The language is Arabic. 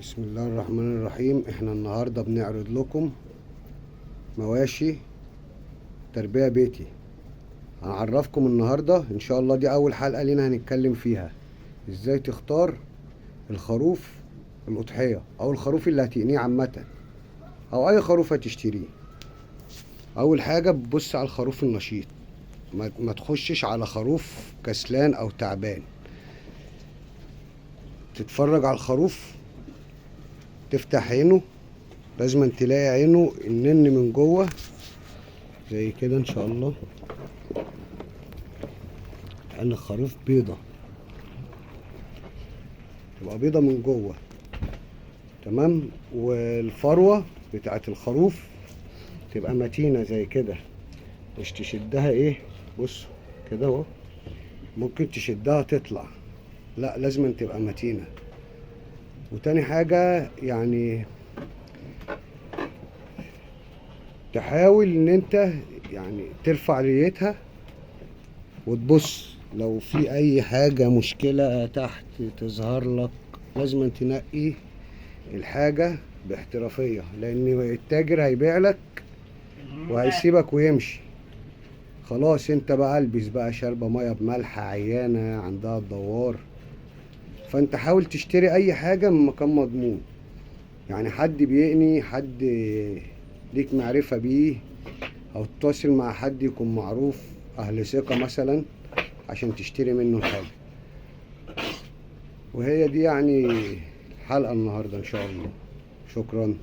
بسم الله الرحمن الرحيم. احنا النهاردة بنعرض لكم مواشي تربية بيتي. هنعرفكم النهاردة ان شاء الله، دي اول حلقة لينا هنتكلم فيها ازاي تختار الخروف الأضحية او الخروف اللي هتقنيه عامة، او اي خروف هتشتريه. اول حاجة بتبص على الخروف النشيط، ما تخشش على خروف كسلان او تعبان. تتفرج على الخروف، تفتح عينه، لازم تلاقي عينه النن من جوه زي كده ان شاء الله. لان الخروف بيضة، تبقى بيضة من جوه تمام. والفروة بتاعت الخروف تبقى متينة زي كده، مش تشدها ايه، بص كده اهو، ممكن تشدها تطلع، لا لازم تبقى متينة. وتاني حاجة يعني تحاول ان انت يعني ترفع ريتها وتبص لو في اي حاجة مشكلة تحت تظهر لك. لازم تنقي الحاجة باحترافية، لان التاجر هيبيع لك وهيسيبك ويمشي. خلاص انت بقى البس بقى شاربة مية بملح، عيانة عندها الدوار. فانت حاول تشتري اي حاجة من مكان مضمون، يعني حد بيقني، حد ليك معرفة بيه، او تتواصل مع حد يكون معروف اهل ثقة مثلا عشان تشتري منه الحاجة. وهي دي يعني الحلقة النهاردة ان شاء الله. شكرا.